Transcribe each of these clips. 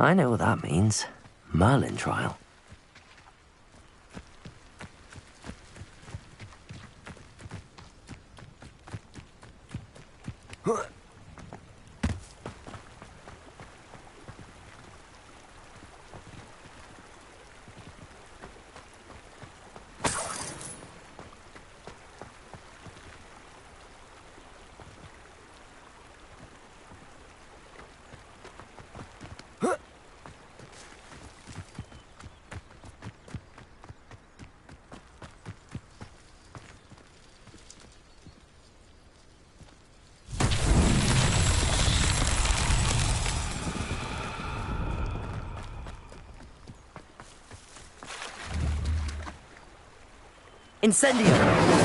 I know what that means. Merlin trial. Incendio!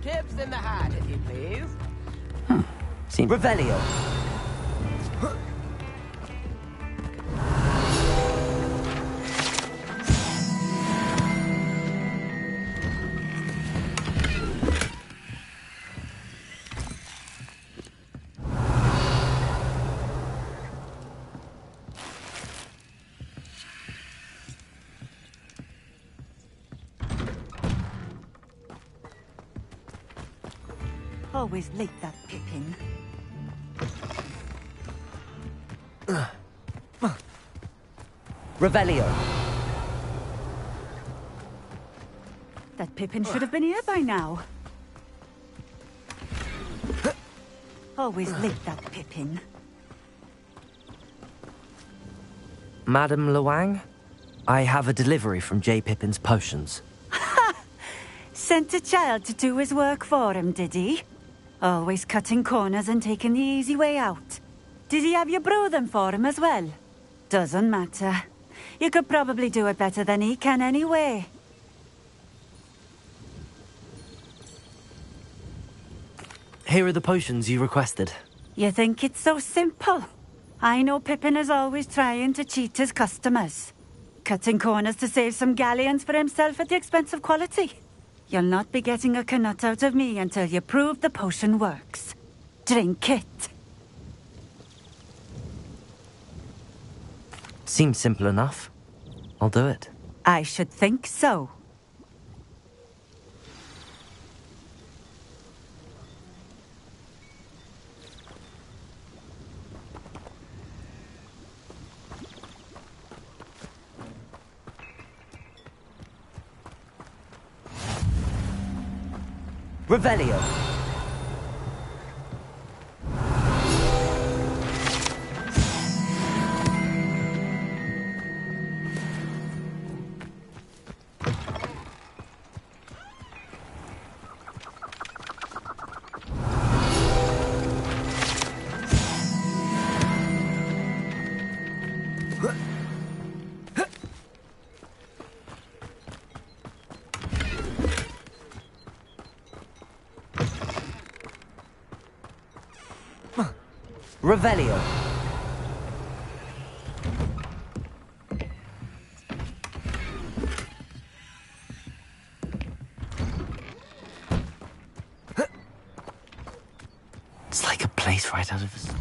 Tips in the hat, if you please. Revelio. Always late, that Pippin. Revelio. That Pippin should have been here by now. Always late, that Pippin. Madame Luang, I have a delivery from J. Pippin's potions. Sent a child to do his work for him, did he? Always cutting corners and taking the easy way out. Did he have you brew them for him as well? Doesn't matter. You could probably do it better than he can anyway. Here are the potions you requested. You think it's so simple? I know Pippin is always trying to cheat his customers. Cutting corners to save some galleons for himself at the expense of quality. You'll not be getting a canut out of me until you prove the potion works. Drink it. Seems simple enough. I'll do it. I should think so. Revelio. Revelio. It's like a place right out of a...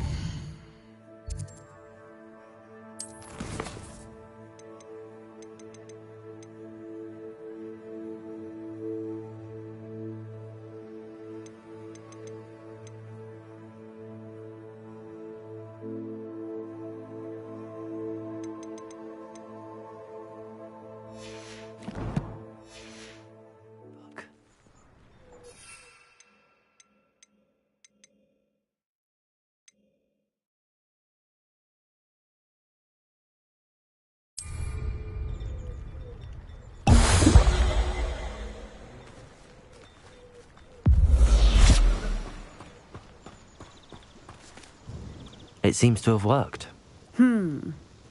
It seems to have worked.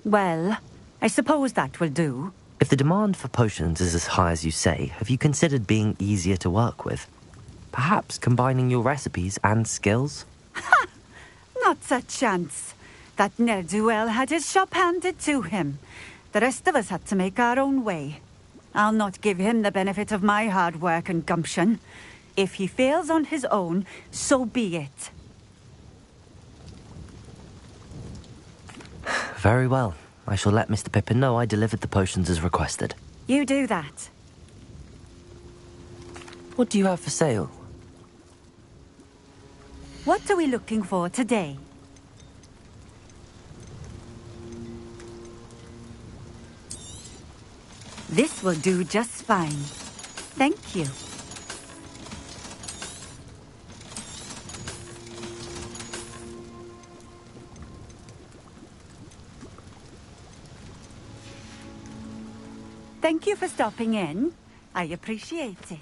Well, I suppose that will do. If the demand for potions is as high as you say, have you considered being easier to work with? Perhaps combining your recipes and skills? Not a chance. That ne'er-do-well had his shop handed to him. The rest of us had to make our own way. I'll not give him the benefit of my hard work and gumption. If he fails on his own, so be it. Very well. I shall let Mr. Pippin know I delivered the potions as requested. You do that. What do you have for sale? What are we looking for today? This will do just fine. Thank you. Thank you for stopping in. I appreciate it.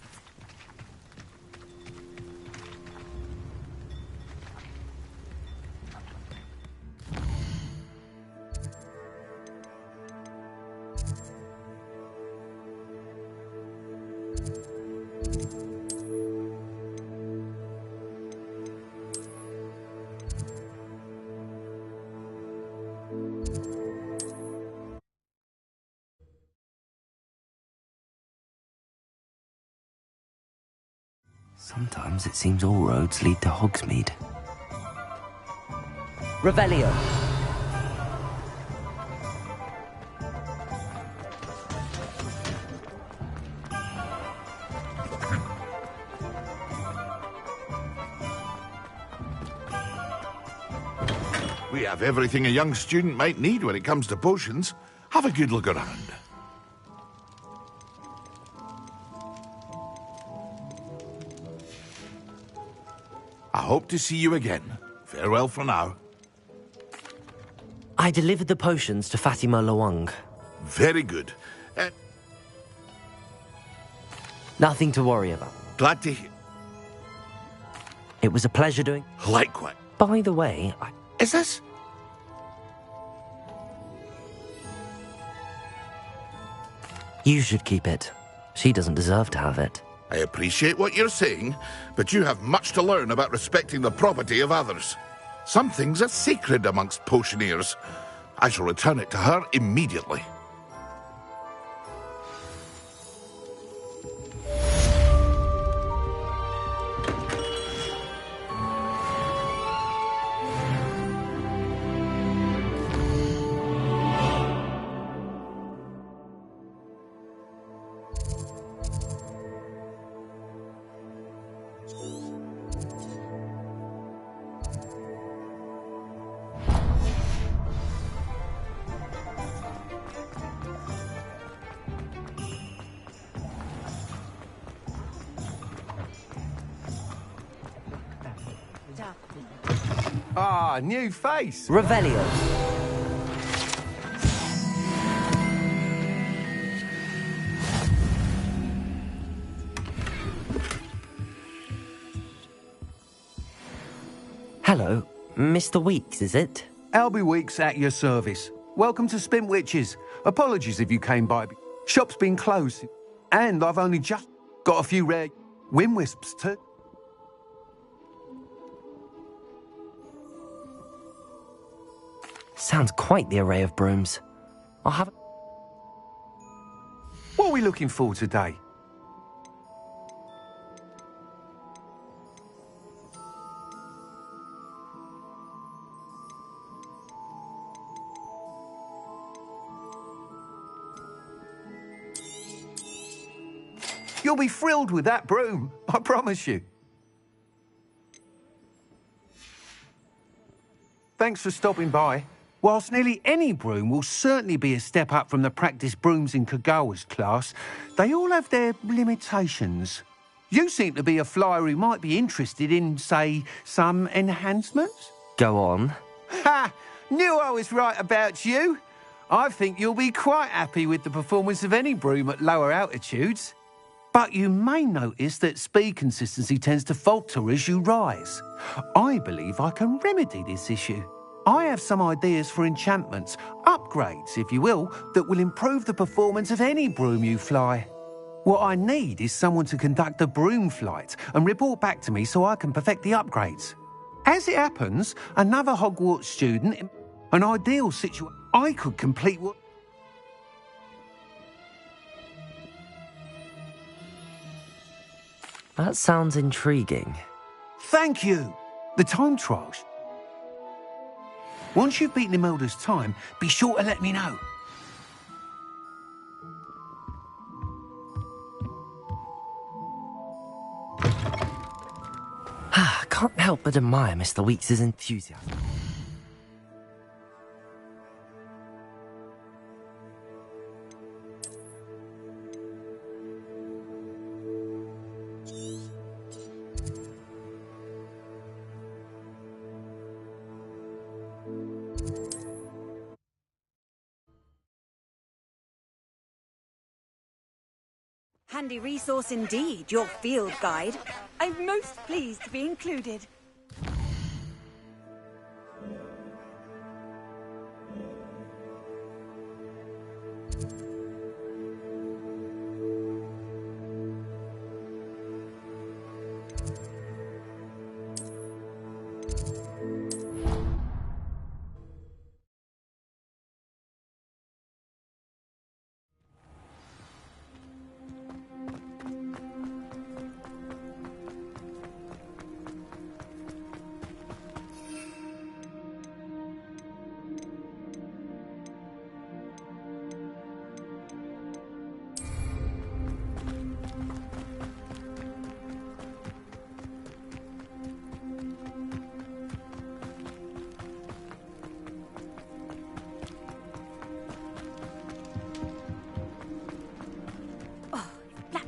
Sometimes it seems all roads lead to Hogsmeade. Revelio. We have everything a young student might need when it comes to potions. Have a good look around. I hope to see you again. Farewell for now. I delivered the potions to Fatima Lawang. Very good. Nothing to worry about. Glad to hear. It was a pleasure doing... Likewise. By the way, Is this? You should keep it. She doesn't deserve to have it. I appreciate what you're saying, but you have much to learn about respecting the property of others. Some things are sacred amongst potioneers. I shall return it to her immediately. Ah, new face. Revelio. Hello, Mr. Weeks, is it? Albie Weeks at your service. Welcome to Spintwitches. Apologies if you came by. Shop's been closed, and I've only just got a few rare Winwisps too. Sounds quite the array of brooms. I'll have... What are we looking for today? You'll be thrilled with that broom, I promise you. Thanks for stopping by. Whilst nearly any broom will certainly be a step up from the practice brooms in Kagawa's class, they all have their limitations. You seem to be a flyer who might be interested in, say, some enhancements? Go on. Ha! Knew I was right about you. I think you'll be quite happy with the performance of any broom at lower altitudes. But you may notice that speed consistency tends to falter as you rise. I believe I can remedy this issue. I have some ideas for enchantments, upgrades, if you will, that will improve the performance of any broom you fly. What I need is someone to conduct a broom flight and report back to me so I can perfect the upgrades. As it happens, another Hogwarts student, an ideal situation, I could complete what... That sounds intriguing. Thank you. The time trials. Once you've beaten Imelda's time, be sure to let me know. Can't help but admire Mr. Weeks' enthusiasm. Handy resource indeed, your field guide. I'm most pleased to be included.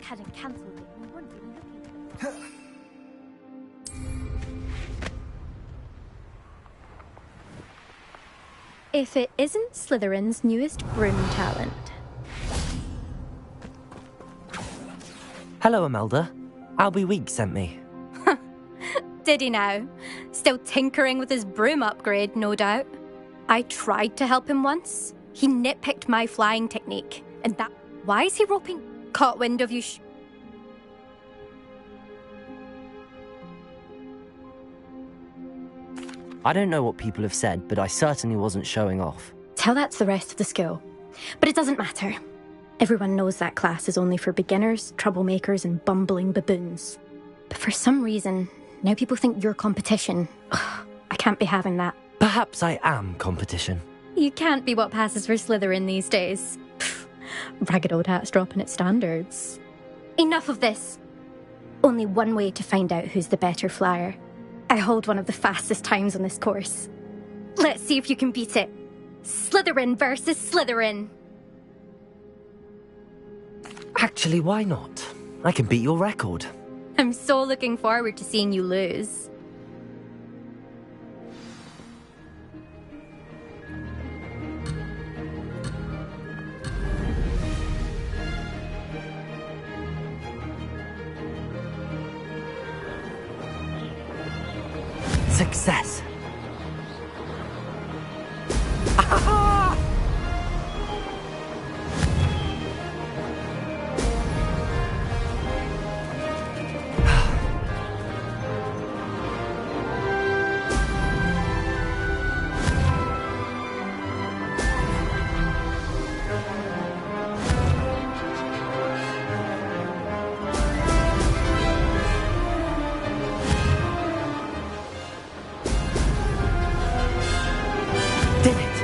Hadn't cancelled it, we wouldn't be looking for it. If it isn't Slytherin's newest broom talent. Hello, Imelda. Albie Weeks sent me. Did he now? Still tinkering with his broom upgrade, no doubt. I tried to help him once. He nitpicked my flying technique, and that... Why is he roping? Caught wind of you I don't know what people have said, but I certainly wasn't showing off. Tell that to the rest of the school. But it doesn't matter. Everyone knows that class is only for beginners, troublemakers, and bumbling baboons. But for some reason, now people think you're competition. Ugh, I can't be having that. Perhaps I am competition. You can't be what passes for Slytherin these days. Pfft, ragged old hat's dropping its standards. Enough of this. Only one way to find out who's the better flyer. I hold one of the fastest times on this course. Let's see if you can beat it. Slytherin versus Slytherin. Actually, why not? I can beat your record. I'm so looking forward to seeing you lose. Success. Did it?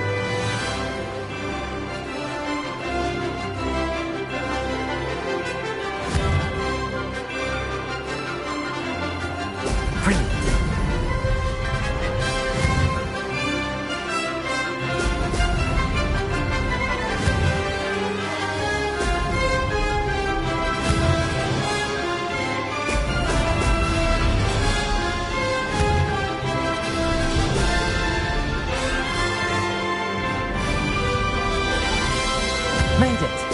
Brilliant. Made it.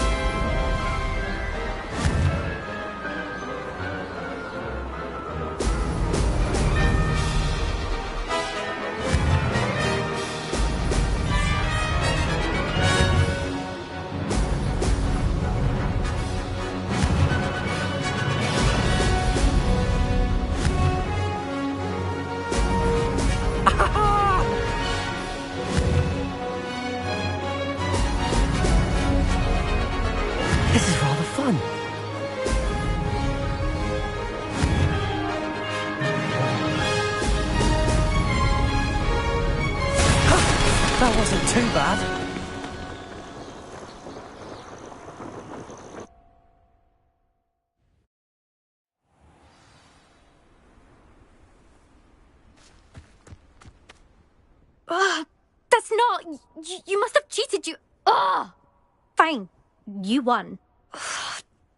This is rather fun. That wasn't too bad. That's not... You must have cheated, you... Ugh! Fine. You won.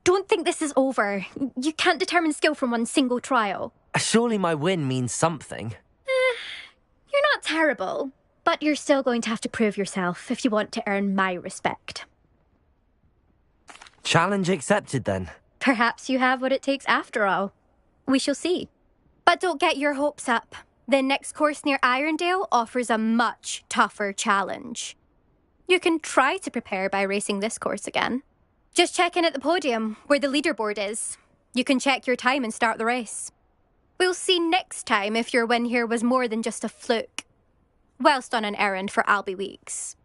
Don't think this is over. You can't determine skill from one single trial. Surely my win means something. You're not terrible, but you're still going to have to prove yourself if you want to earn my respect. Challenge accepted then. Perhaps you have what it takes after all. We shall see. But don't get your hopes up. The next course near Irondale offers a much tougher challenge. You can try to prepare by racing this course again. Just check in at the podium, where the leaderboard is. You can check your time and start the race. We'll see next time if your win here was more than just a fluke. Whilst on an errand for Albie Weeks.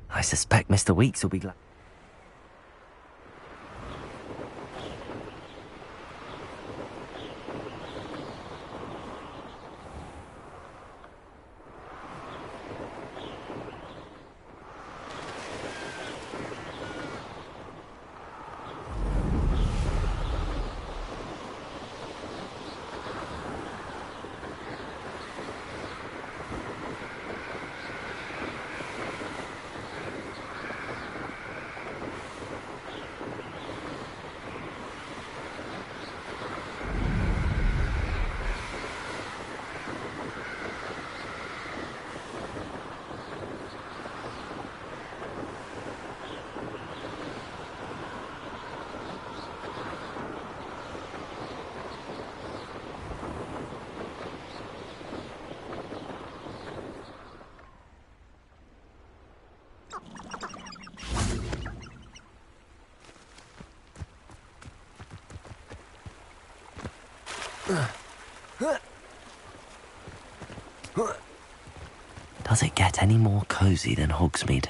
I suspect Mr. Weeks will be glad. Does it get any more cozy than Hogsmeade?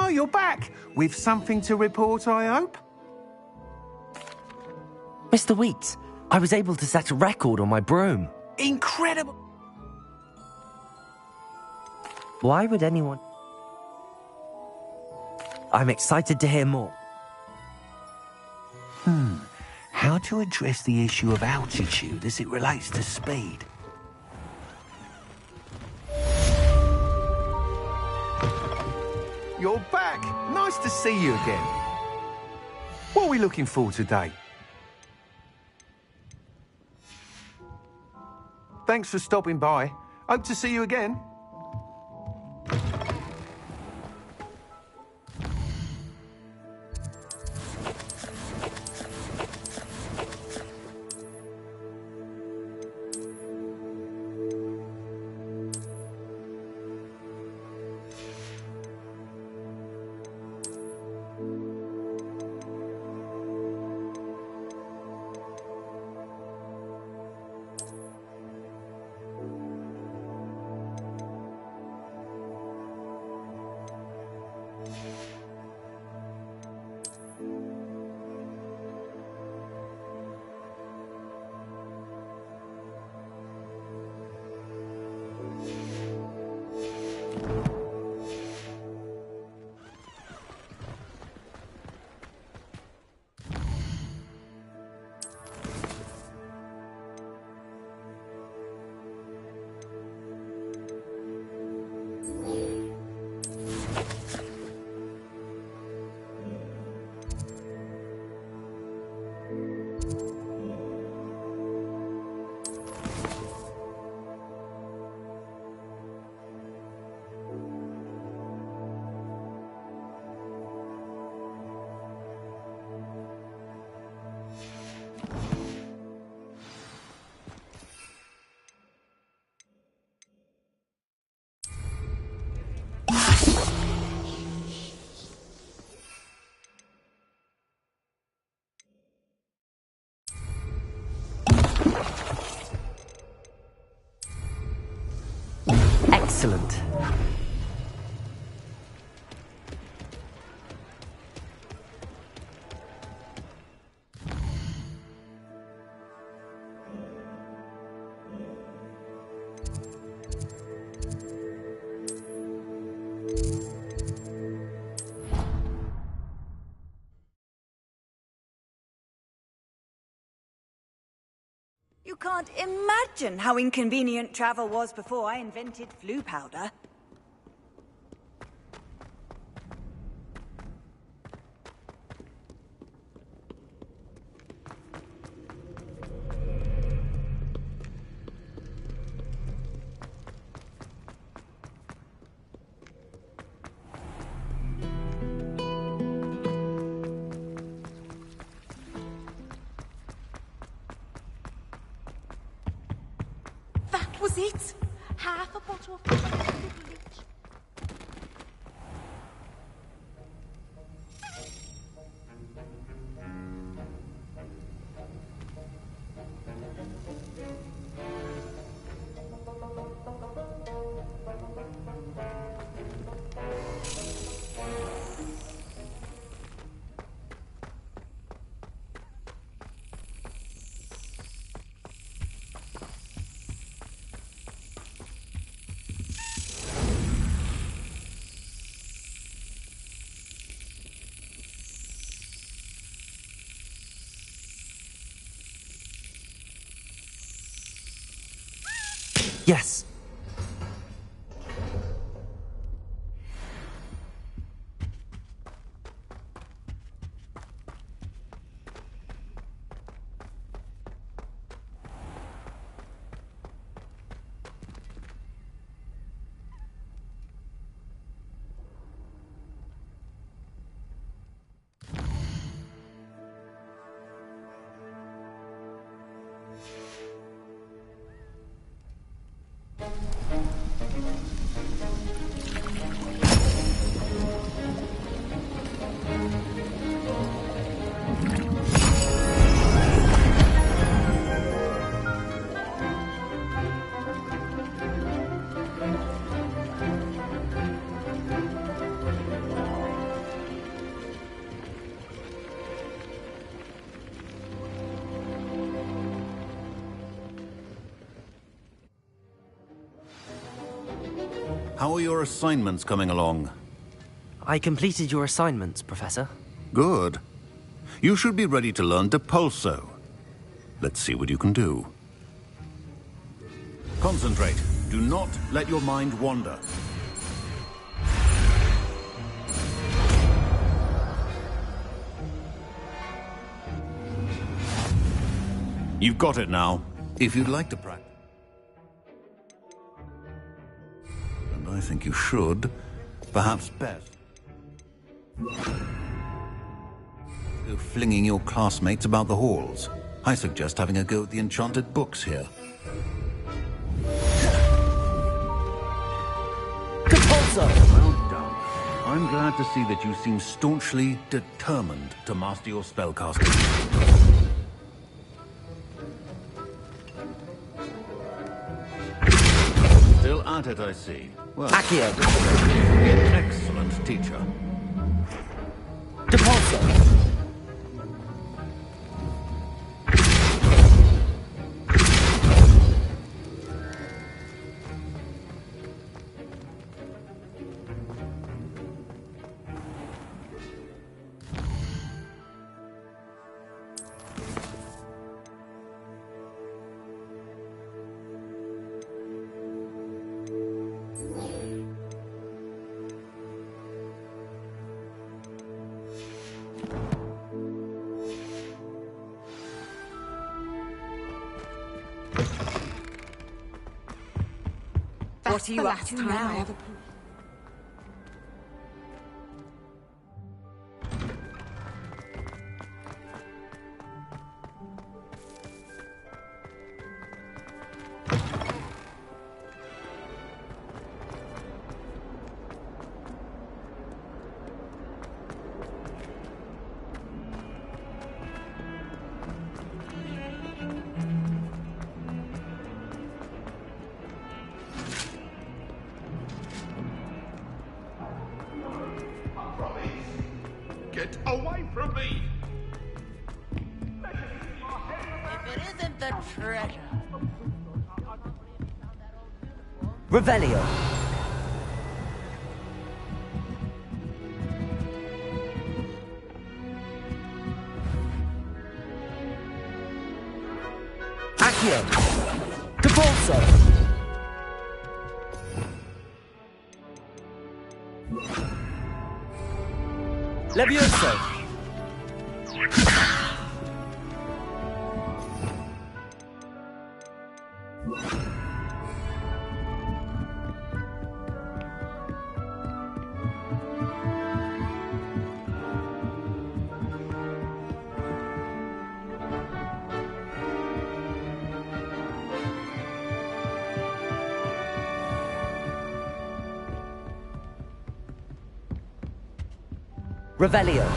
You're back! With something to report, I hope? Mr. Wheats, I was able to set a record on my broom. Incredible! Why would anyone... I'm excited to hear more. How to address the issue of altitude as it relates to speed? You're back! Nice to see you again. What are we looking for today? Thanks for stopping by. Hope to see you again. Excellent. You can't imagine how inconvenient travel was before I invented flu powder. That was it. Half a bottle of bleach. Yes. How are your assignments coming along? I completed your assignments, Professor. Good. You should be ready to learn Depulso. Let's see what you can do. Concentrate. Do not let your mind wander. You've got it now. If you'd like to practice. And I think you should. Perhaps best. Go flinging your classmates about the halls. I suggest having a go at the enchanted books here. Depulso! Well done. I'm glad to see that you seem staunchly determined to master your spellcasting. Still at it, I see. Well, Accio! an excellent teacher. Depulso! What are you up to now? Get away from me! If it isn't the treasure. Revelio! Accio! Depulso! Levioso! Revelio!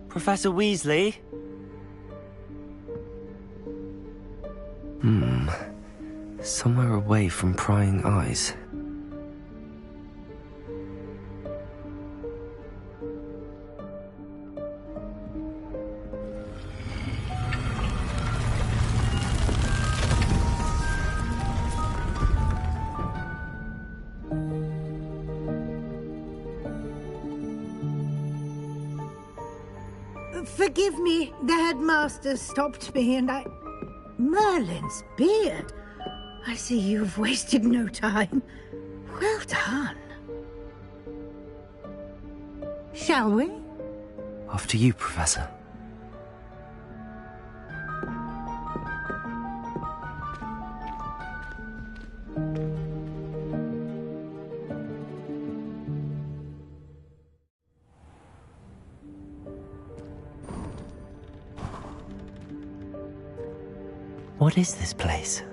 Professor Weasley? Somewhere away from prying eyes. Forgive me, the headmaster stopped me and I... Merlin's beard. I see you've wasted no time. Well done. Shall we? After you, Professor. What is this place?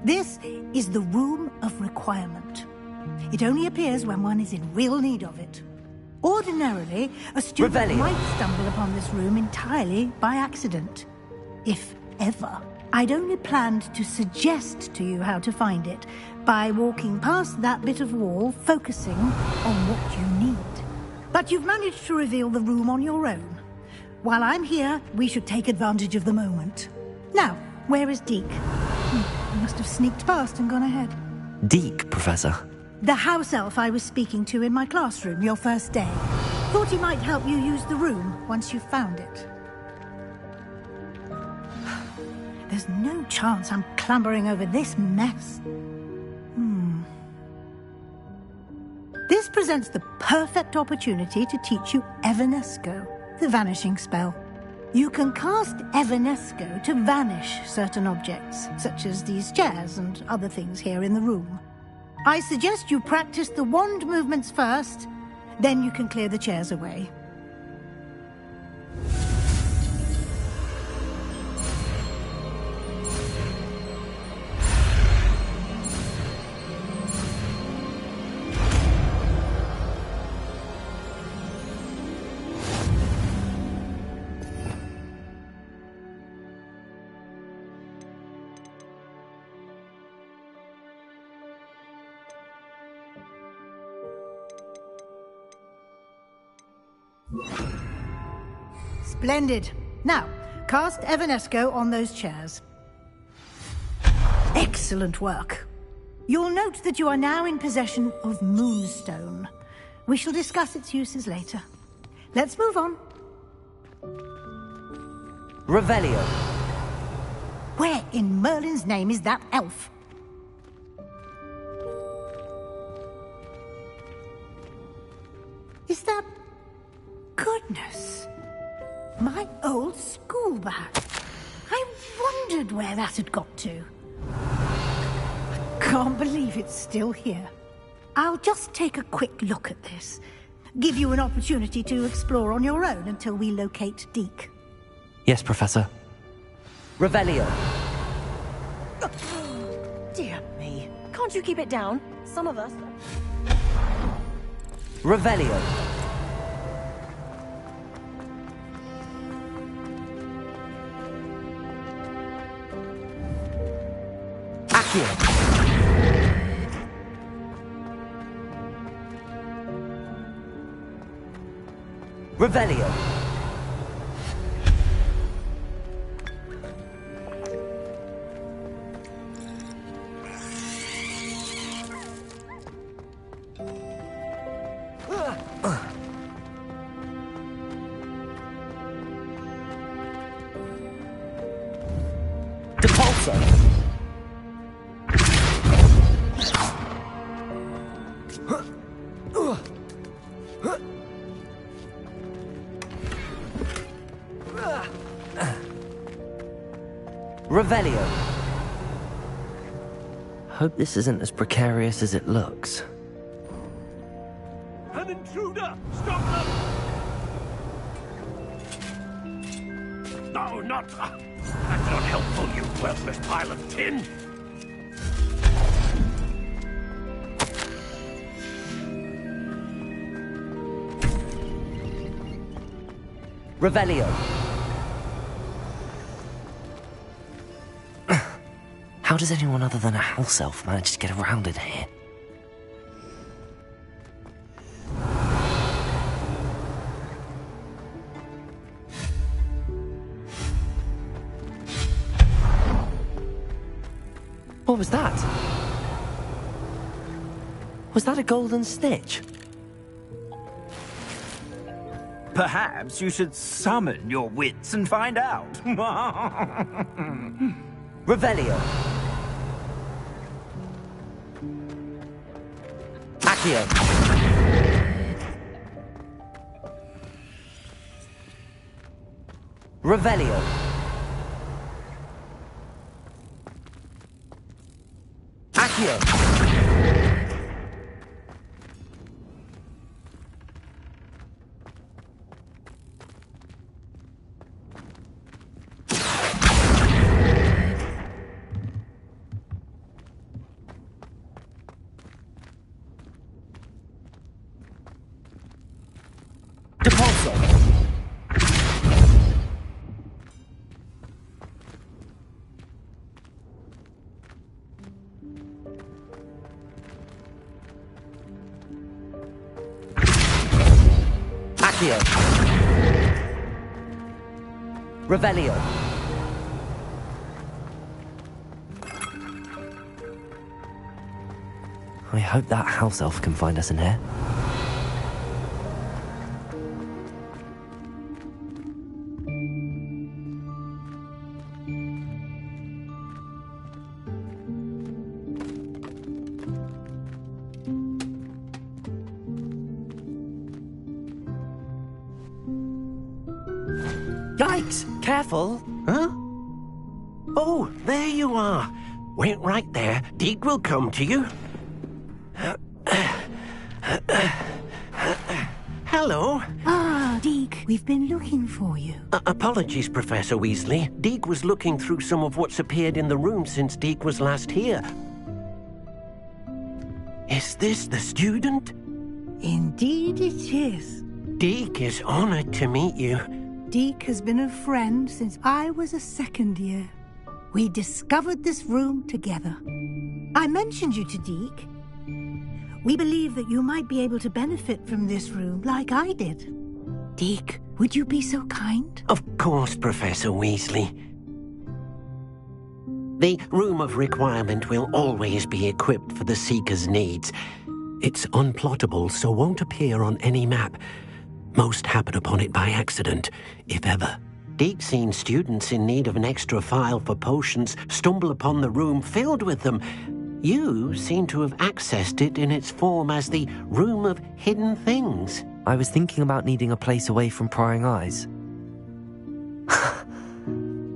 This is the Room of Requirement. It only appears when one is in real need of it. Ordinarily, a student Revelio. might stumble upon this room entirely by accident. If ever. I'd only planned to suggest to you how to find it by walking past that bit of wall, focusing on what you need. But you've managed to reveal the room on your own. While I'm here, we should take advantage of the moment. Now, where is Deke? He must have sneaked past and gone ahead. Deke, Professor. The house elf I was speaking to in my classroom your first day. Thought he might help you use the room once you found it. There's no chance I'm clambering over this mess. This presents the perfect opportunity to teach you Evanesco, the vanishing spell. You can cast Evanesco to vanish certain objects, such as these chairs and other things here in the room. I suggest you practice the wand movements first, then you can clear the chairs away. Splendid. Now, cast Evanesco on those chairs. Excellent work. You'll note that you are now in possession of Moonstone. We shall discuss its uses later. Let's move on. Revelio. Where in Merlin's name is that elf? Is that... Goodness. My old school bag. I wondered where that had got to. I can't believe it's still here. I'll just take a quick look at this. Give you an opportunity to explore on your own until we locate Deke. Yes, Professor. Revelio. Dear me. Can't you keep it down? Some of us... Revelio. Accio. Revelio. Depulso. Revelio. Hope this isn't as precarious as it looks. An intruder! Stop them! No, not... That's not helpful, you worthless pile of tin! Revelio. How does anyone other than a house elf manage to get around in here? What was that? Was that a golden snitch? Perhaps you should summon your wits and find out. Revelio. Accio. Revelio. Accio. Accio. Revelio. I hope that house elf can find us in here. Yikes! Careful! Huh? Oh, there you are. Wait right there. Deke will come to you. Hello. Ah, Deke, we've been looking for you. Apologies, Professor Weasley. Deke was looking through some of what's appeared in the room since Deke was last here. Is this the student? Indeed it is. Deke is honored to meet you. Deke has been a friend since I was a second year. We discovered this room together. I mentioned you to Deke. We believe that you might be able to benefit from this room like I did. Deke, would you be so kind? Of course, Professor Weasley. The Room of Requirement will always be equipped for the Seeker's needs. It's unplottable, so won't appear on any map. Most happen upon it by accident, if ever. Deke's seen students in need of an extra file for potions stumble upon the room filled with them. You seem to have accessed it in its form as the Room of Hidden Things. I was thinking about needing a place away from prying eyes.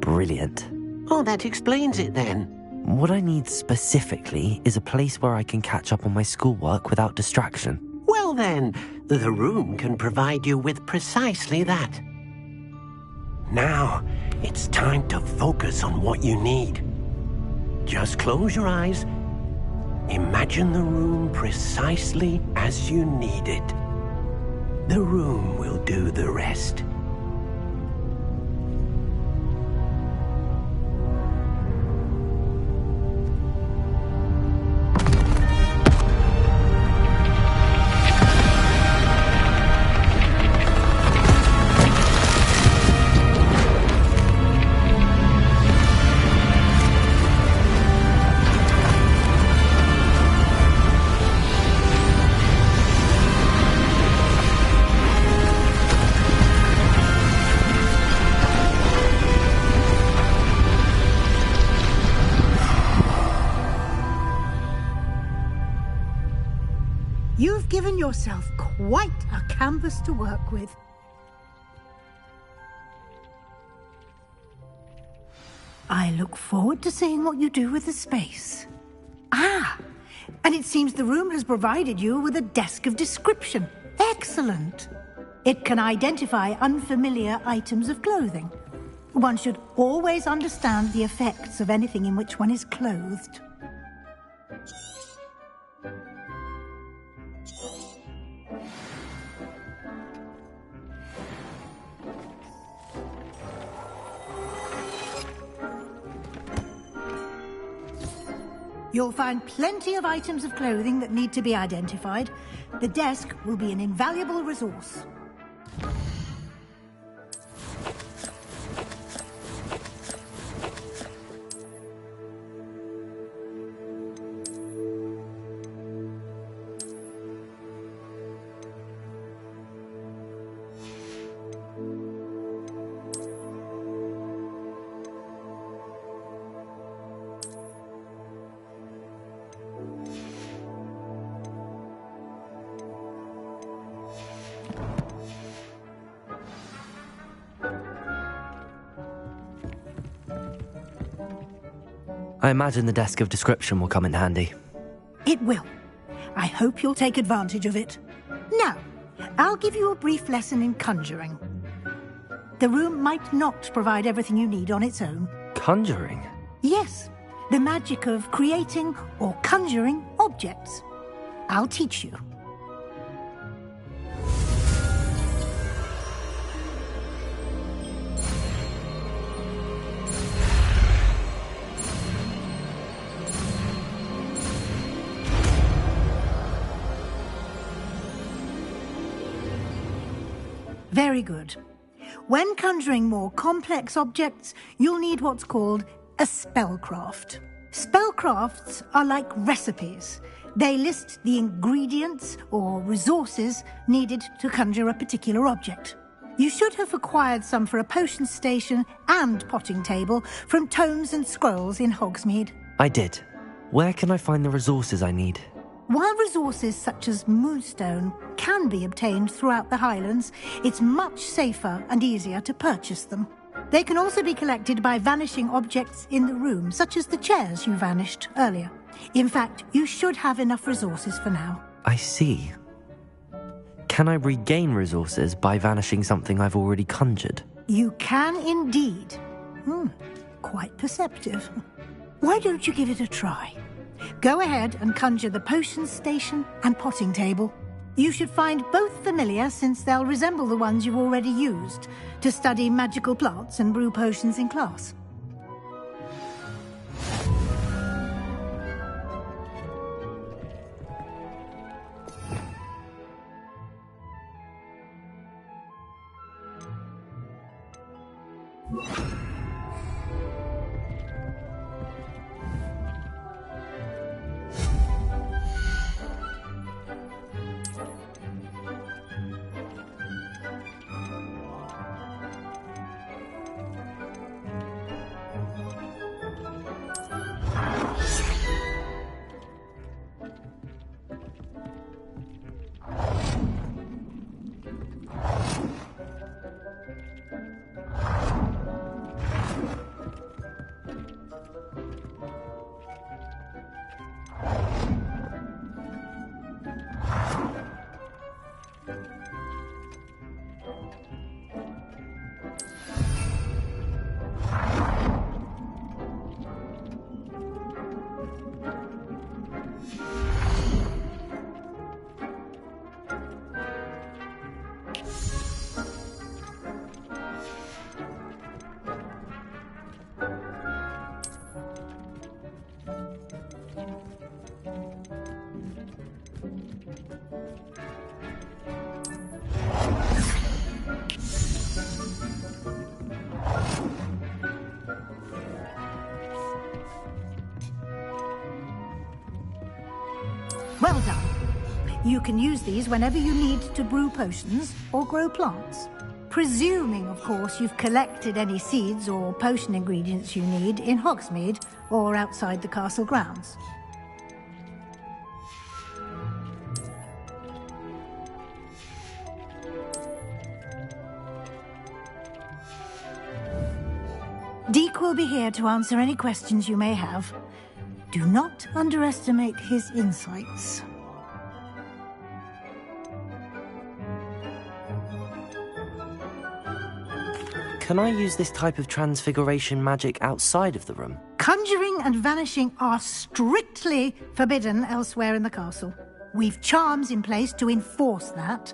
Brilliant. Oh, that explains it then. What I need specifically is a place where I can catch up on my schoolwork without distraction. Well then, the room can provide you with precisely that. Now, it's time to focus on what you need. Just close your eyes. Imagine the room precisely as you need it. The room will do the rest. You've given yourself quite a canvas to work with. I look forward to seeing what you do with the space. Ah, and it seems the room has provided you with a desk of description. Excellent. It can identify unfamiliar items of clothing. One should always understand the effects of anything in which one is clothed. You'll find plenty of items of clothing that need to be identified. The desk will be an invaluable resource. I imagine the desk of description will come in handy. It will. I hope you'll take advantage of it. Now, I'll give you a brief lesson in conjuring. The room might not provide everything you need on its own. Conjuring? Yes, the magic of creating or conjuring objects. I'll teach you. Very good. When conjuring more complex objects, you'll need what's called a spellcraft. Spellcrafts are like recipes. They list the ingredients or resources needed to conjure a particular object. You should have acquired some for a potion station and potting table from tomes and scrolls in Hogsmeade. I did. Where can I find the resources I need? While resources such as Moonstone can be obtained throughout the Highlands, it's much safer and easier to purchase them. They can also be collected by vanishing objects in the room, such as the chairs you vanished earlier. In fact, you should have enough resources for now. I see. Can I regain resources by vanishing something I've already conjured? You can indeed. Quite perceptive. Why don't you give it a try? Go ahead and conjure the potion station and potting table. You should find both familiar, since they'll resemble the ones you've already used to study magical plants and brew potions in class. Well done. You can use these whenever you need to brew potions or grow plants. Presuming, of course, you've collected any seeds or potion ingredients you need in Hogsmeade or outside the castle grounds. Deke will be here to answer any questions you may have. Do not underestimate his insights. Can I use this type of transfiguration magic outside of the room? Conjuring and vanishing are strictly forbidden elsewhere in the castle. We've charms in place to enforce that.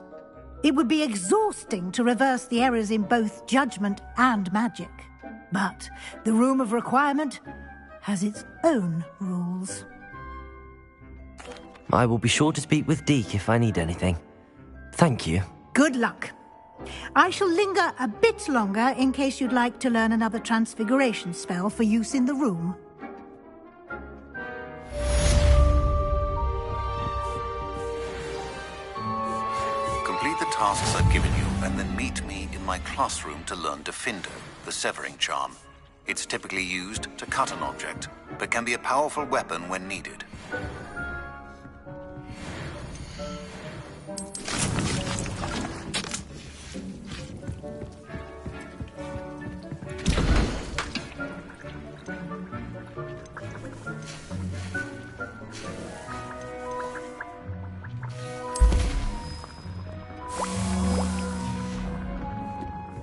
It would be exhausting to reverse the errors in both judgment and magic. But the Room of Requirement has its own rules. I will be sure to speak with Deke if I need anything. Thank you. Good luck. I shall linger a bit longer in case you'd like to learn another transfiguration spell for use in the room. Complete the tasks I've given you and then meet me in my classroom to learn Defindo, the severing charm. It's typically used to cut an object, but can be a powerful weapon when needed.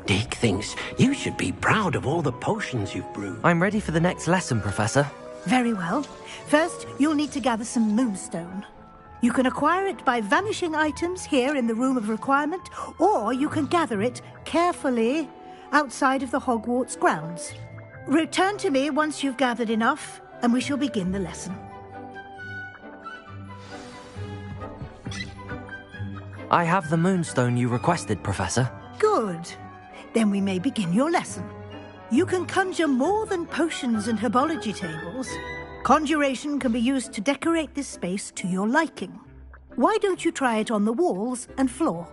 Deke thinks you should be proud of all the potions you've brewed. I'm ready for the next lesson, Professor. Very well. First, you'll need to gather some Moonstone. You can acquire it by vanishing items here in the Room of Requirement, or you can gather it carefully outside of the Hogwarts grounds. Return to me once you've gathered enough, and we shall begin the lesson. I have the Moonstone you requested, Professor. Good. Good. Then we may begin your lesson. You can conjure more than potions and herbology tables. Conjuration can be used to decorate this space to your liking. Why don't you try it on the walls and floor?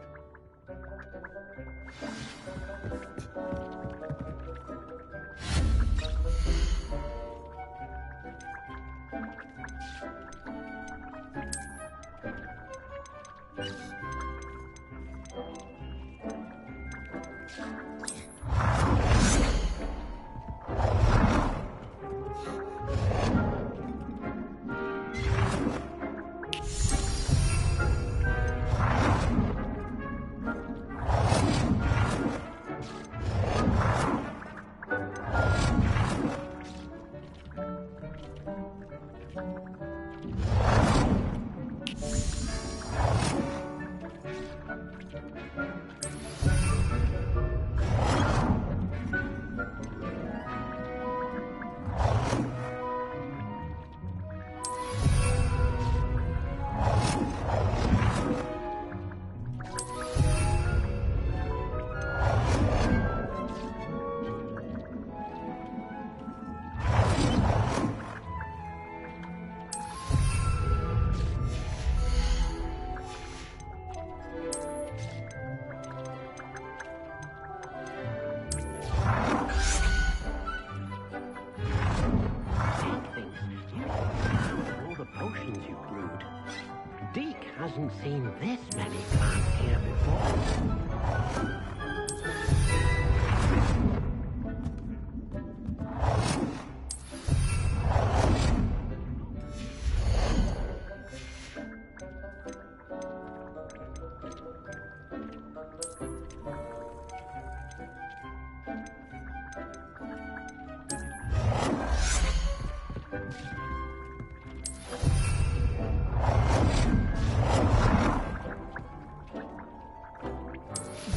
Hasn't seen this many plants here before.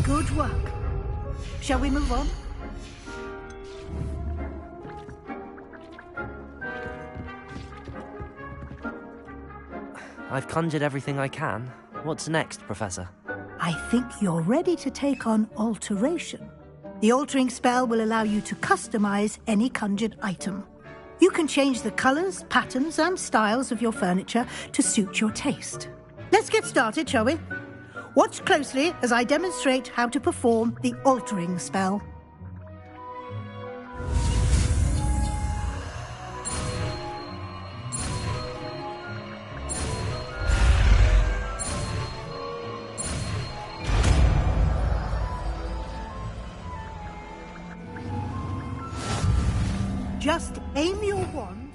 Good work. Shall we move on? I've conjured everything I can. What's next, Professor? I think you're ready to take on alteration. The altering spell will allow you to customize any conjured item. You can change the colors, patterns, and styles of your furniture to suit your taste. Let's get started, shall we? Watch closely as I demonstrate how to perform the altering spell. Just aim your wand.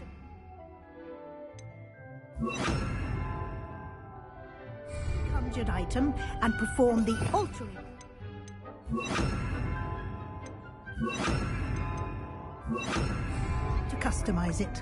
Conjured item and perform the altering. To customize it.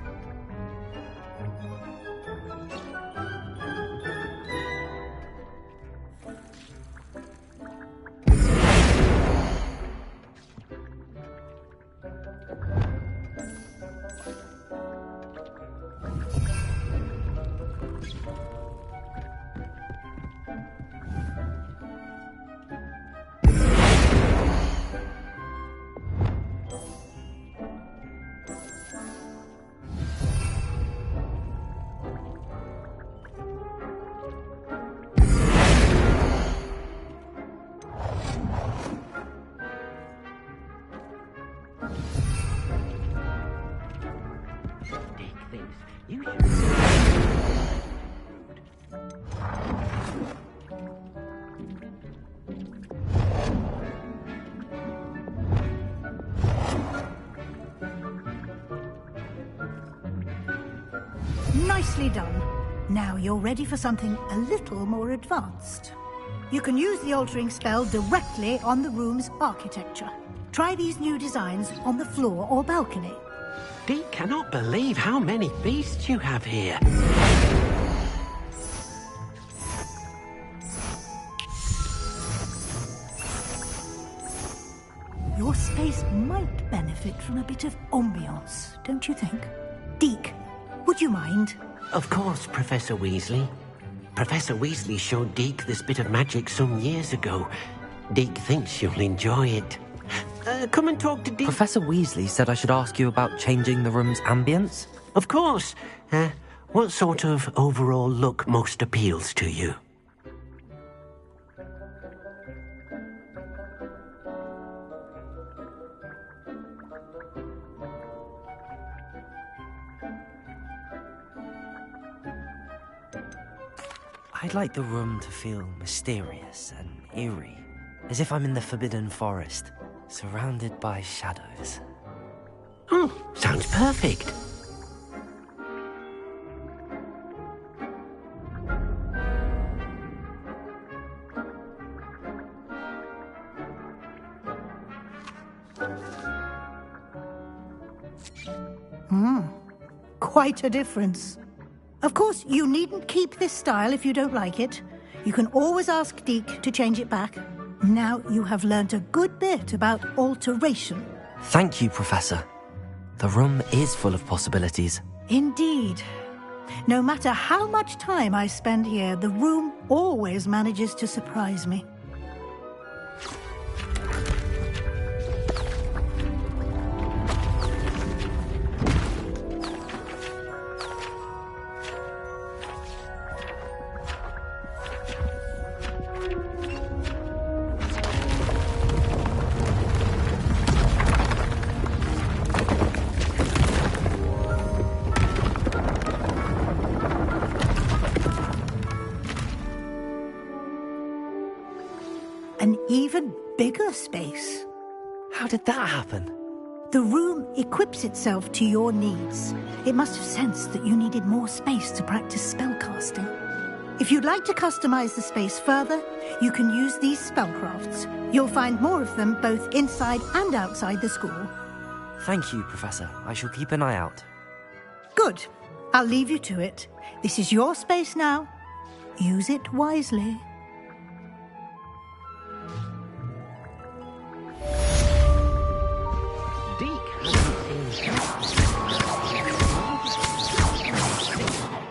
Nicely done. Now you're ready for something a little more advanced. You can use the altering spell directly on the room's architecture. Try these new designs on the floor or balcony. Dee cannot believe how many beasts you have here. Your space might benefit from a bit of ambiance, don't you think? Deke, would you mind? Of course, Professor Weasley. Professor Weasley showed Deke this bit of magic some years ago. Deke thinks you'll enjoy it. Come and talk to Deke. Professor Weasley said I should ask you about changing the room's ambience. Of course. What sort of overall look most appeals to you? I'd like the room to feel mysterious and eerie, as if I'm in the Forbidden Forest, surrounded by shadows. Oh, sounds perfect. Quite a difference. Of course, you needn't keep this style if you don't like it. You can always ask Deke to change it back. Now you have learnt a good bit about alteration. Thank you, Professor. The room is full of possibilities. Indeed. No matter how much time I spend here, the room always manages to surprise me. An even bigger space. How did that happen? The room equips itself to your needs. It must have sensed that you needed more space to practice spellcasting. If you'd like to customize the space further, you can use these spellcrafts. You'll find more of them both inside and outside the school. Thank you, Professor. I shall keep an eye out. Good. I'll leave you to it. This is your space now. Use it wisely.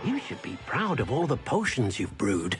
You should be proud of all the potions you've brewed.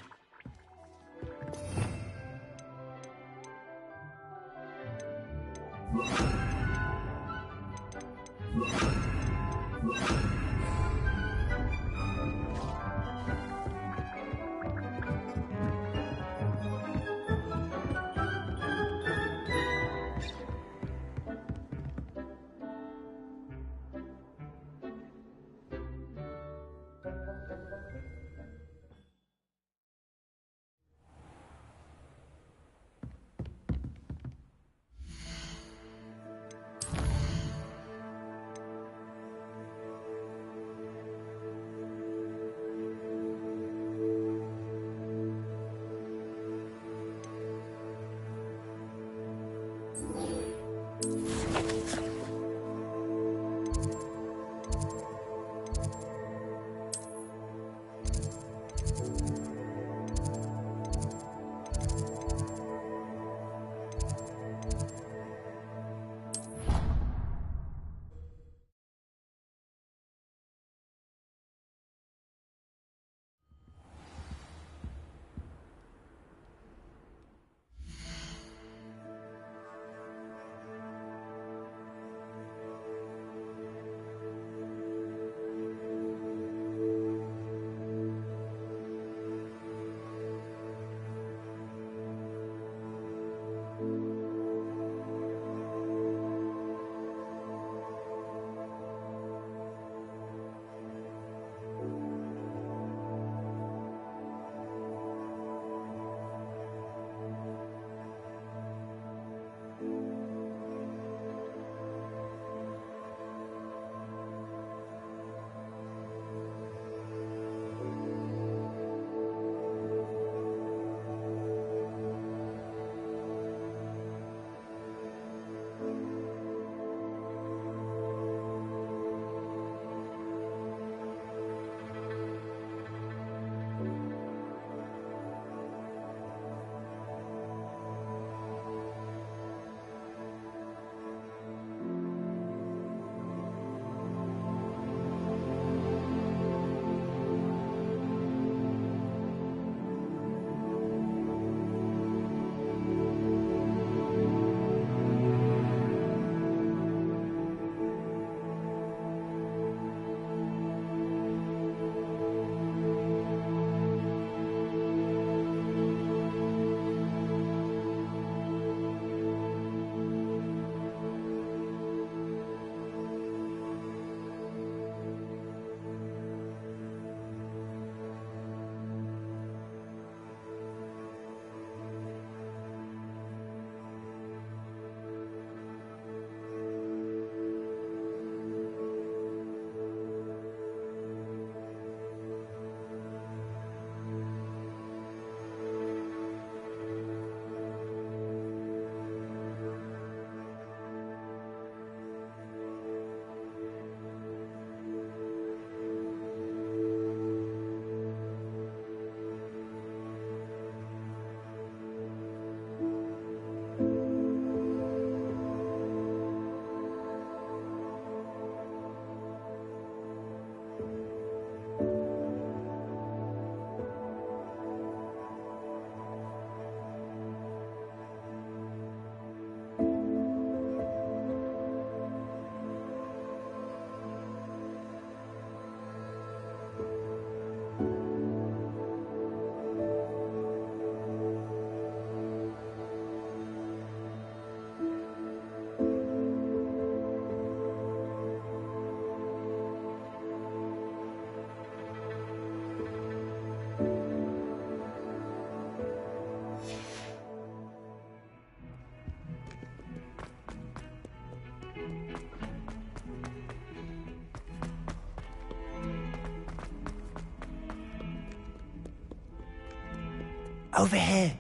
Over here.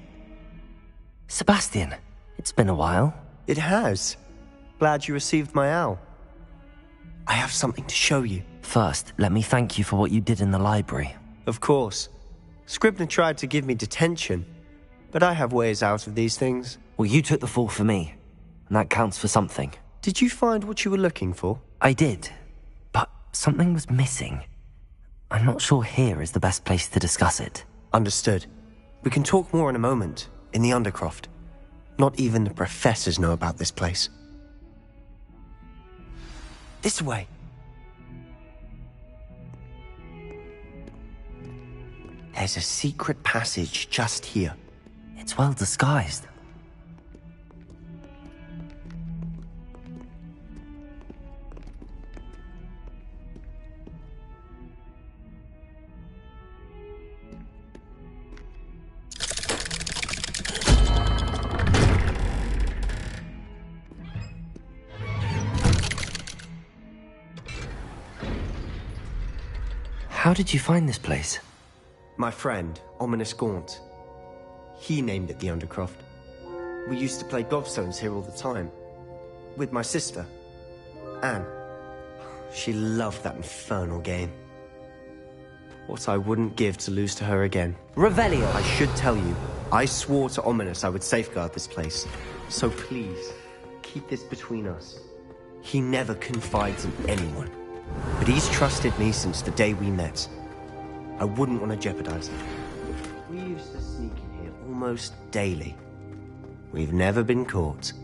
Sebastian, it's been a while. It has. Glad you received my owl. I have something to show you. First, let me thank you for what you did in the library. Of course. Scribner tried to give me detention, but I have ways out of these things. Well, you took the fall for me, and that counts for something. Did you find what you were looking for? I did, but something was missing. I'm not sure here is the best place to discuss it. Understood. We can talk more in a moment, in the Undercroft. Not even the professors know about this place. This way. There's a secret passage just here. It's well disguised. How did you find this place? My friend, Ominous Gaunt. He named it the Undercroft. We used to play gobstones here all the time. With my sister, Anne. She loved that infernal game. What I wouldn't give to lose to her again. Revelio! I should tell you, I swore to Ominous I would safeguard this place. So please, keep this between us. He never confides in anyone. But he's trusted me since the day we met. I wouldn't want to jeopardize it. We used to sneak in here almost daily. We've never been caught.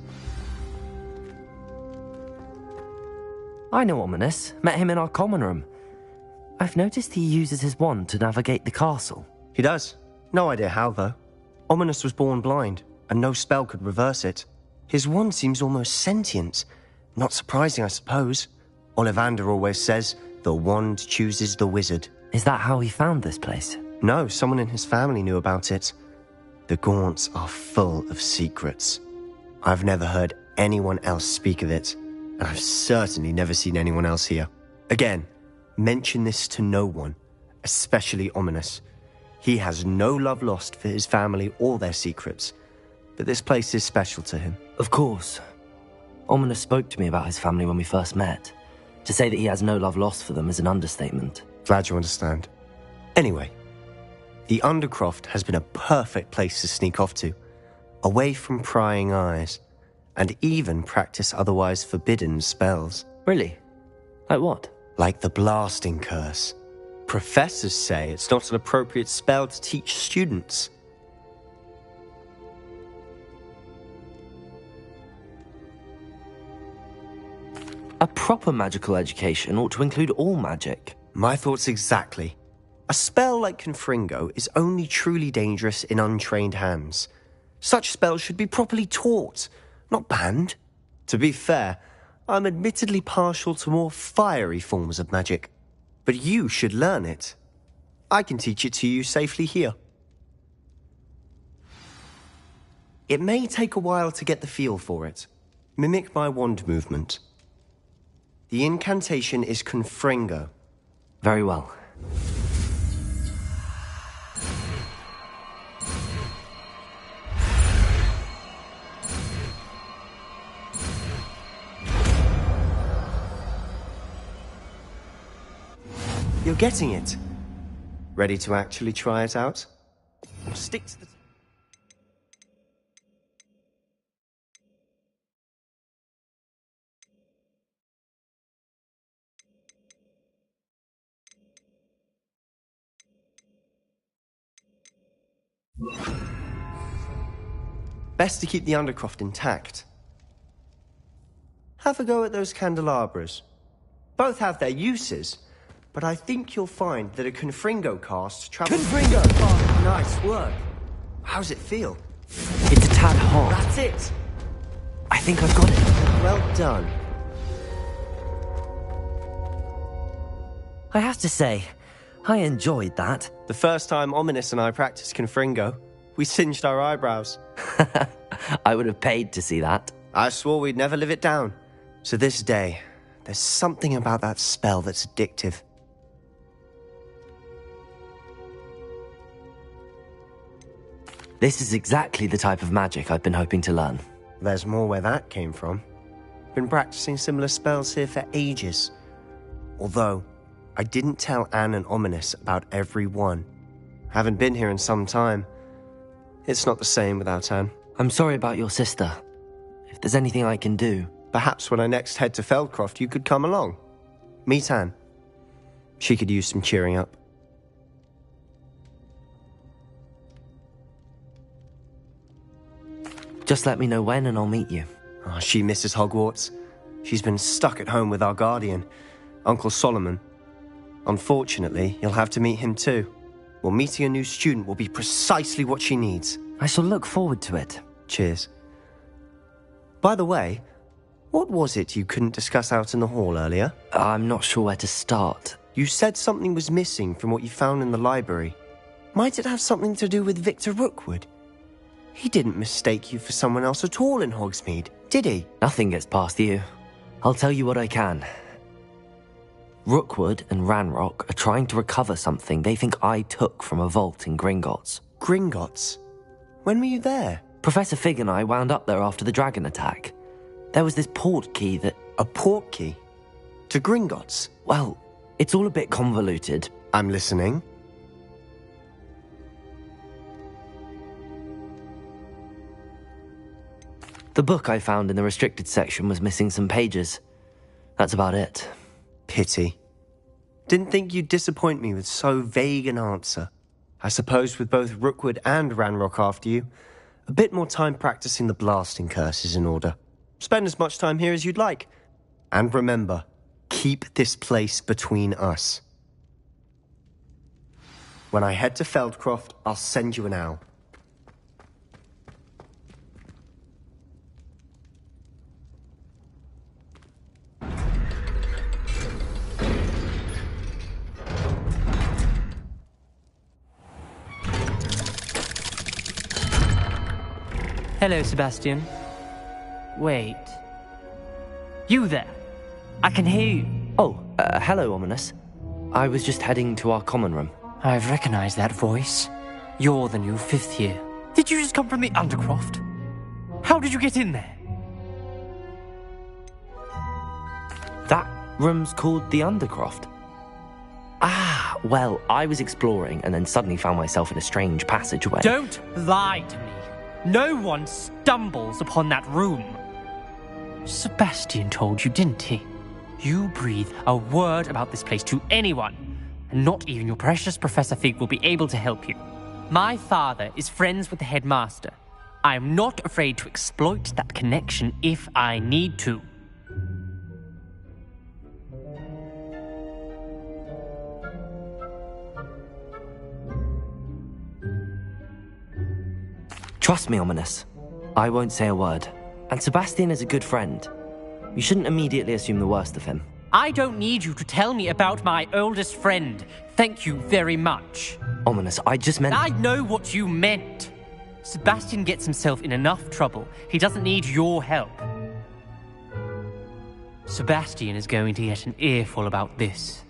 I know Ominous. Met him in our common room. I've noticed he uses his wand to navigate the castle. He does. No idea how, though. Ominous was born blind, and no spell could reverse it. His wand seems almost sentient. Not surprising, I suppose. Ollivander always says, the wand chooses the wizard. Is that how he found this place? No, someone in his family knew about it. The Gaunts are full of secrets. I've never heard anyone else speak of it, and I've certainly never seen anyone else here. Again, mention this to no one, especially Ominous. He has no love lost for his family or their secrets, but this place is special to him. Of course. Ominous spoke to me about his family when we first met. To say that he has no love lost for them is an understatement. Glad you understand. Anyway, the Undercroft has been a perfect place to sneak off to, away from prying eyes, and even practice otherwise forbidden spells. Really? Like what? Like the blasting curse. Professors say it's not an appropriate spell to teach students. A proper magical education ought to include all magic. My thoughts exactly. A spell like Confringo is only truly dangerous in untrained hands. Such spells should be properly taught, not banned. To be fair, I'm admittedly partial to more fiery forms of magic. But you should learn it. I can teach it to you safely here. It may take a while to get the feel for it. Mimic my wand movement. The incantation is Confringo. Very well. You're getting it. Ready to actually try it out? Stick to the... Best to keep the Undercroft intact. Have a go at those candelabras. Both have their uses, but I think you'll find that a Confringo cast travels... Confringo! Oh, nice work. How's it feel? It's a tad hot. That's it. I think I've got it. Well done. I have to say, I enjoyed that. The first time Ominous and I practiced Confringo, we singed our eyebrows. I would have paid to see that. I swore we'd never live it down. To this day, there's something about that spell that's addictive. This is exactly the type of magic I've been hoping to learn. There's more where that came from. Been practicing similar spells here for ages. Although, I didn't tell Anne and Ominous about every one. Haven't been here in some time. It's not the same without Anne. I'm sorry about your sister. If there's anything I can do... Perhaps when I next head to Feldcroft, you could come along. Meet Anne. She could use some cheering up. Just let me know when and I'll meet you. Oh, she misses Hogwarts. She's been stuck at home with our guardian, Uncle Solomon. Unfortunately, you'll have to meet him too. Well, meeting a new student will be precisely what she needs. I shall look forward to it. Cheers. By the way, what was it you couldn't discuss out in the hall earlier? I'm not sure where to start. You said something was missing from what you found in the library. Might it have something to do with Victor Rookwood? He didn't mistake you for someone else at all in Hogsmeade, did he? Nothing gets past you. I'll tell you what I can. Rookwood and Ranrock are trying to recover something they think I took from a vault in Gringotts. Gringotts? When were you there? Professor Fig and I wound up there after the dragon attack. There was this port key that... A port key? To Gringotts? Well, it's all a bit convoluted. I'm listening. The book I found in the restricted section was missing some pages. That's about it. Pity. Didn't think you'd disappoint me with so vague an answer. I suppose with both Rookwood and Ranrock after you, a bit more time practicing the blasting curse is in order. Spend as much time here as you'd like. And remember, keep this place between us. When I head to Feldcroft, I'll send you an owl. Hello, Sebastian. Wait. You there? I can hear you. Oh, hello, Ominous. I was just heading to our common room. I've recognized that voice. You're the new 5th year. Did you just come from the Undercroft? How did you get in there? That room's called the Undercroft. Ah, well, I was exploring and then suddenly found myself in a strange passageway. Don't lie to me. No one stumbles upon that room. Sebastian told you, didn't he? You breathe a word about this place to anyone, and not even your precious Professor Fig will be able to help you. My father is friends with the headmaster. I am not afraid to exploit that connection if I need to. Trust me, Ominous. I won't say a word. And Sebastian is a good friend. You shouldn't immediately assume the worst of him. I don't need you to tell me about my oldest friend. Thank you very much. Ominous, I just meant... I know what you meant. Sebastian gets himself in enough trouble. He doesn't need your help. Sebastian is going to get an earful about this.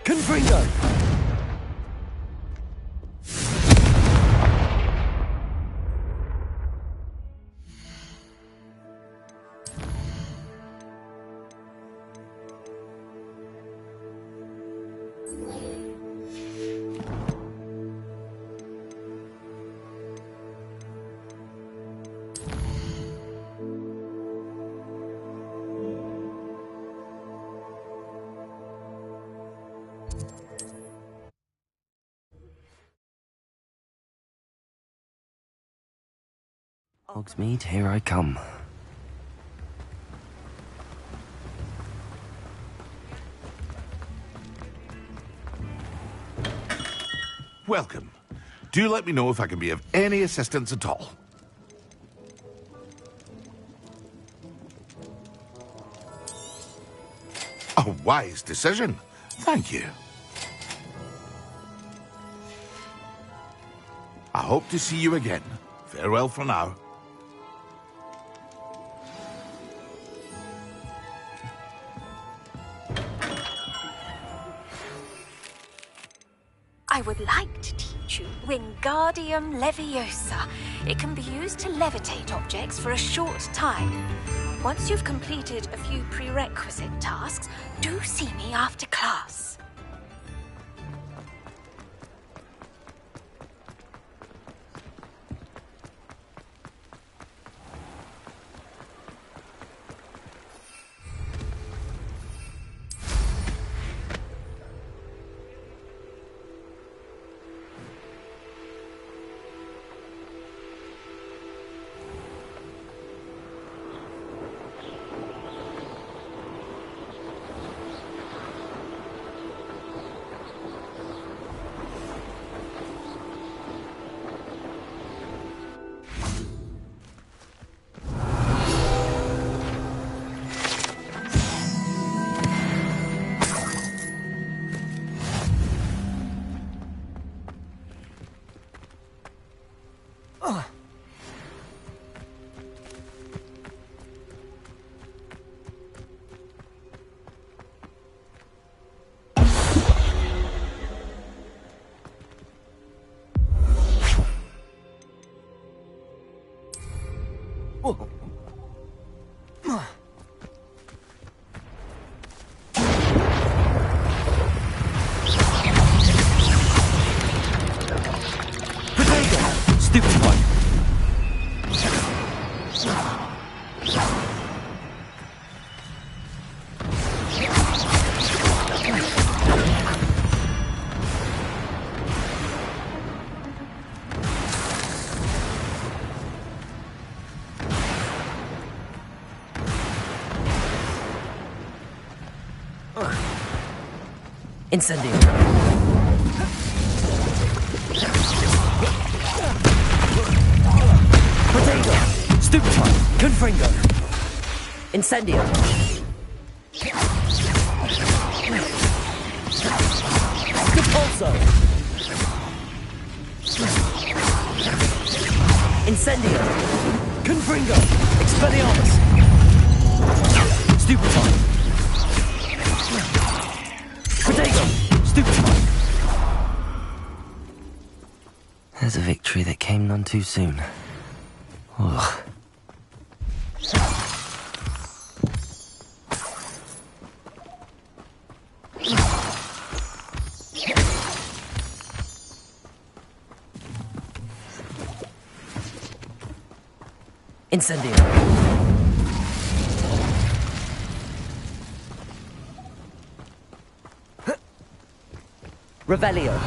Confringo! Hogsmeade, here I come. Welcome. Do let me know if I can be of any assistance at all. A wise decision. Thank you. I hope to see you again. Farewell for now. I would like to teach you Wingardium Leviosa. It can be used to levitate objects for a short time. Once you've completed a few prerequisite tasks, do see me after class. Stupid one. Incendio. Potato. Stupid one. Confringo. Incendio. Capulso. Incendio. Confringo. Expelliarmus. Stupid one. Potato. Stupid one. There's a victory that came none too soon. Ugh. Incendio. Revelio.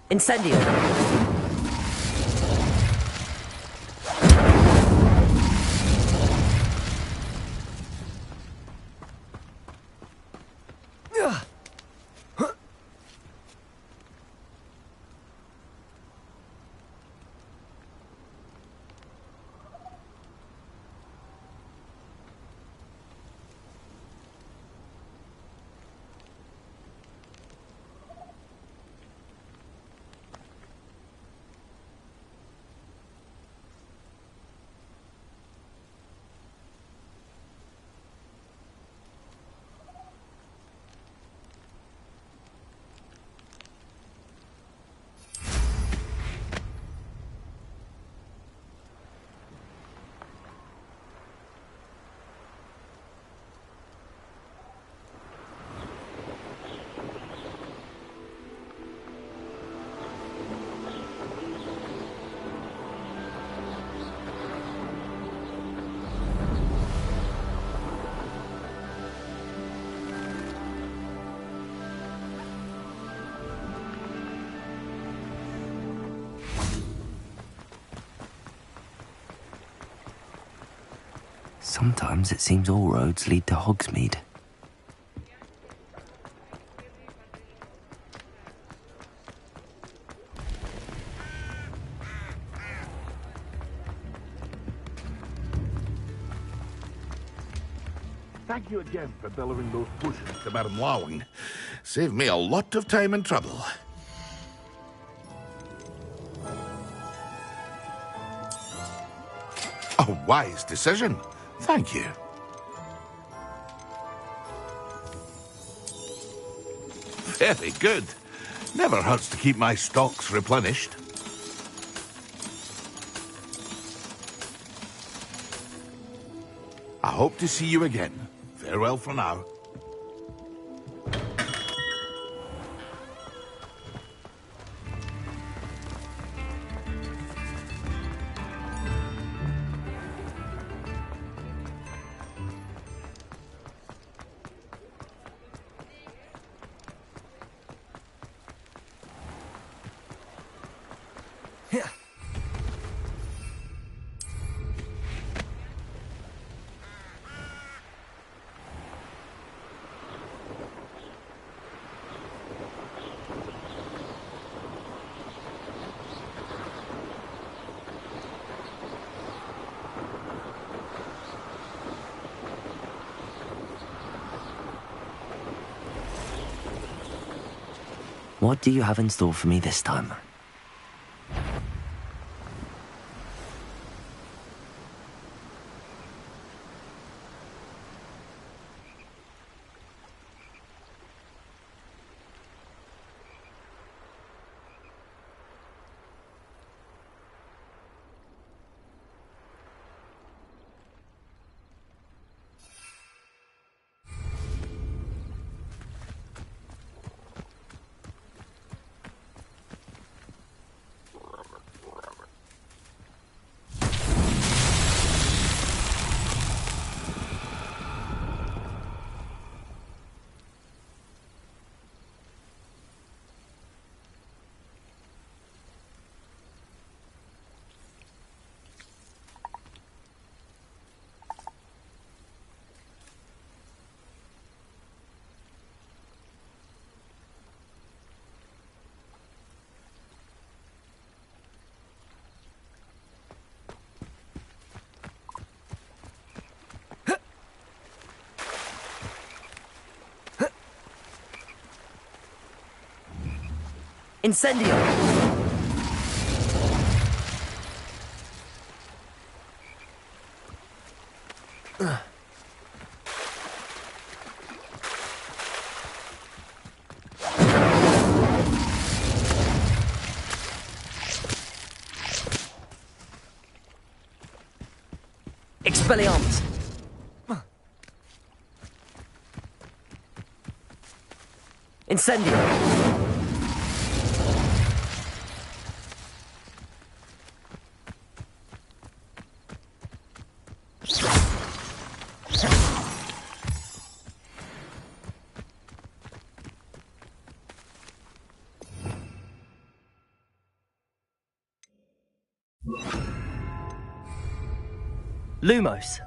Incendio. Sometimes it seems all roads lead to Hogsmeade. Thank you again for delivering those potions to Madame Lawing. Saved me a lot of time and trouble. A wise decision. Thank you. Very good. Never hurts to keep my stocks replenished. I hope to see you again. Farewell for now. What do you have in store for me this time? Incendio! Expelliarmus! Incendio! Lumos.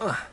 Ugh.